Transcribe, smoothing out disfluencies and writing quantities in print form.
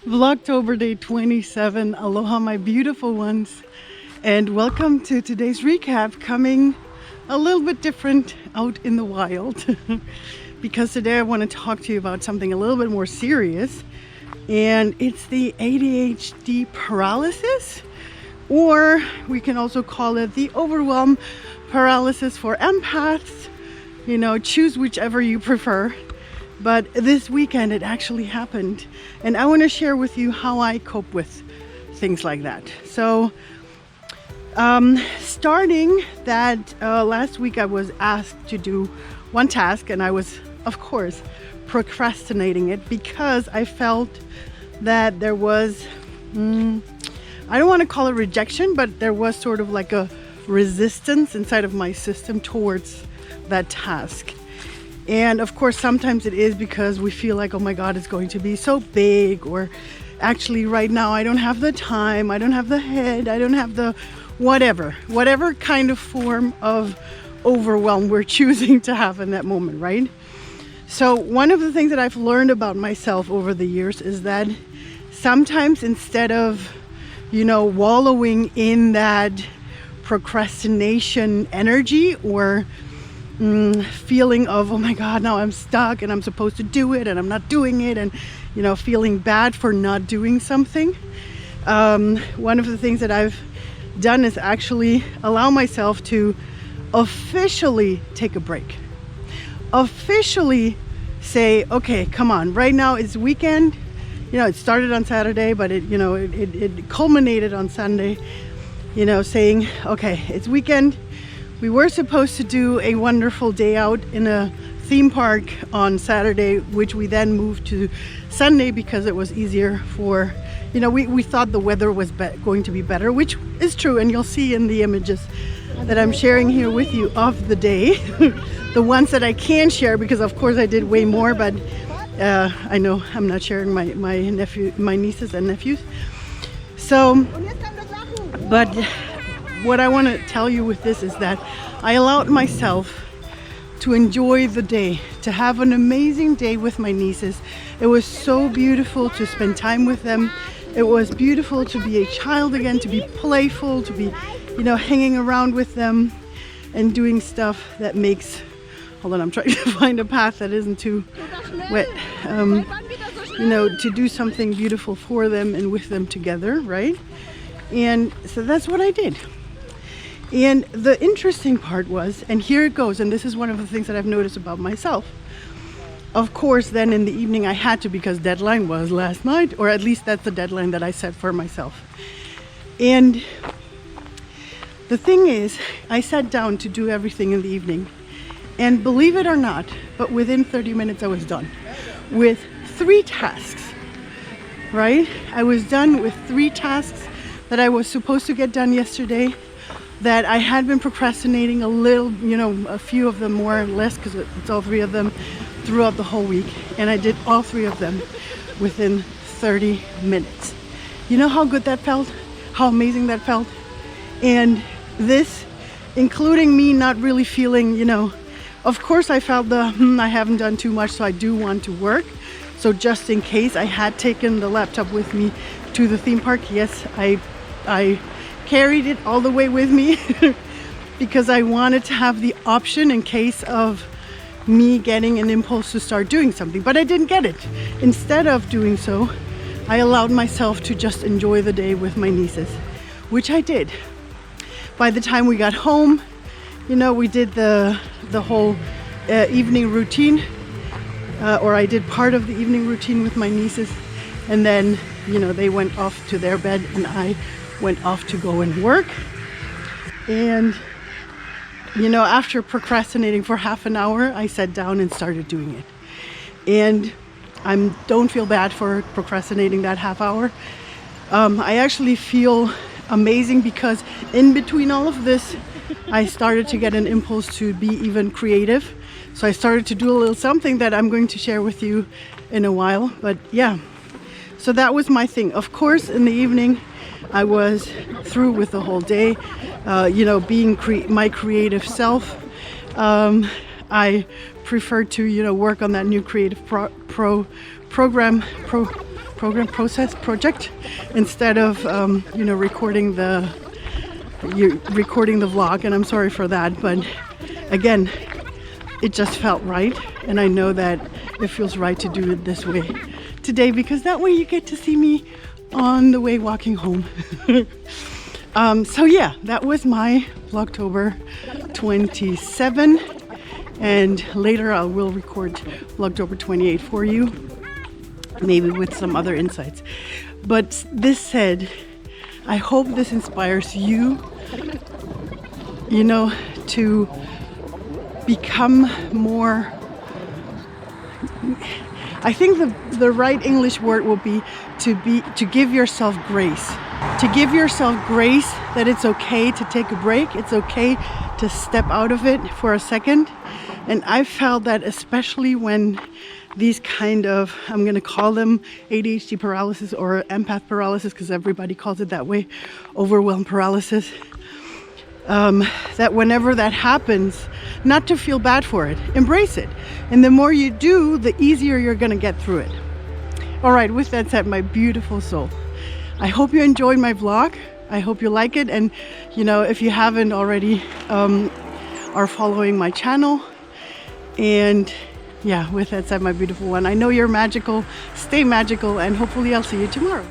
Vlogtober day 27. Aloha, my beautiful ones, and welcome to today's recap, coming a little bit different out in the wild because today I want to talk to you about something a little bit more serious, and it's the ADHD paralysis, or we can also call it the overwhelm paralysis for empaths. You know, choose whichever you prefer. But this weekend it actually happened, and I want to share with you how I cope with things like that. So starting that last week, I was asked to do one task, and I was, of course, procrastinating it because I felt that there was I don't want to call it rejection, but there was sort of like a resistance inside of my system towards that task. And of course, sometimes it is because we feel like, oh my God, it's going to be so big, or actually right now I don't have the time, I don't have the head, I don't have the whatever kind of form of overwhelm we're choosing to have in that moment, right? So one of the things that I've learned about myself over the years is that sometimes, instead of, you know, wallowing in that procrastination energy, or feeling of, oh my God, now I'm stuck and I'm supposed to do it and I'm not doing it, and, you know, feeling bad for not doing something. One of the things that I've done is actually allow myself to officially take a break. Officially say, okay, come on, right now it's weekend. You know, it started on Saturday, but it culminated on Sunday, you know, saying, okay, it's weekend. We were supposed to do a wonderful day out in a theme park on Saturday, which we then moved to Sunday because it was easier for, you know, we thought the weather was going to be better, which is true. And you'll see in the images that I'm sharing here with you of the day, the ones that I can share, because of course I did way more, but I know I'm not sharing my nieces and nephews. So, but what I want to tell you with this is that I allowed myself to enjoy the day, to have an amazing day with my nieces. It was so beautiful to spend time with them. It was beautiful to be a child again, to be playful, to be, you know, hanging around with them and doing stuff that makes, hold on, I'm trying to find a path that isn't too wet. You know, to do something beautiful for them and with them together, right? And so that's what I did. And the interesting part was, and here it goes, and this is one of the things that I've noticed about myself. Of course, then in the evening I had to, because deadline was last night, or at least that's the deadline that I set for myself. And the thing is, I sat down to do everything in the evening, and believe it or not, but within 30 minutes I was done with 3 tasks, right? I was done with 3 tasks that I was supposed to get done yesterday, that I had been procrastinating a little, you know, a few of them more or less, because it's all 3 of them throughout the whole week. And I did all 3 of them within 30 minutes. You know how good that felt? How amazing that felt? And this, including me not really feeling, you know, of course I felt the, I haven't done too much, so I do want to work. So just in case, I had taken the laptop with me to the theme park. Yes, I carried it all the way with me because I wanted to have the option in case of me getting an impulse to start doing something, but I didn't get it. Instead of doing so, I allowed myself to just enjoy the day with my nieces, which I did. By the time we got home, you know, we did the whole evening routine, or I did part of the evening routine with my nieces, and then, you know, they went off to their bed and I went off to go and work. And, you know, after procrastinating for half an hour, I sat down and started doing it. And I don't feel bad for procrastinating that half hour. I actually feel amazing because in between all of this, I started to get an impulse to be even creative. So I started to do a little something that I'm going to share with you in a while. But yeah, so that was my thing. Of course, in the evening, I was through with the whole day, you know, being my creative self. I prefer to, you know, work on that new creative program project instead of recording the vlog, and I'm sorry for that, but again, it just felt right, and I know that it feels right to do it this way today, because that way you get to see me on the way walking home. So yeah, that was my Vlogtober 27, and later I will record Vlogtober 28 for you, maybe with some other insights. But this said, I hope this inspires you, to become more, I think the right English word will be to give yourself grace. To give yourself grace that it's okay to take a break. It's okay to step out of it for a second. And I felt that especially when these kind of, I'm going to call them ADHD paralysis or empath paralysis, because everybody calls it that way, overwhelm paralysis, that whenever that happens, not to feel bad for it, embrace it. And the more you do, the easier you're going to get through it. All right, with that said, my beautiful soul, I hope you enjoyed my vlog. I hope you like it. And, if you haven't already, are following my channel. And yeah, with that said, my beautiful one, I know you're magical. Stay magical, and hopefully I'll see you tomorrow.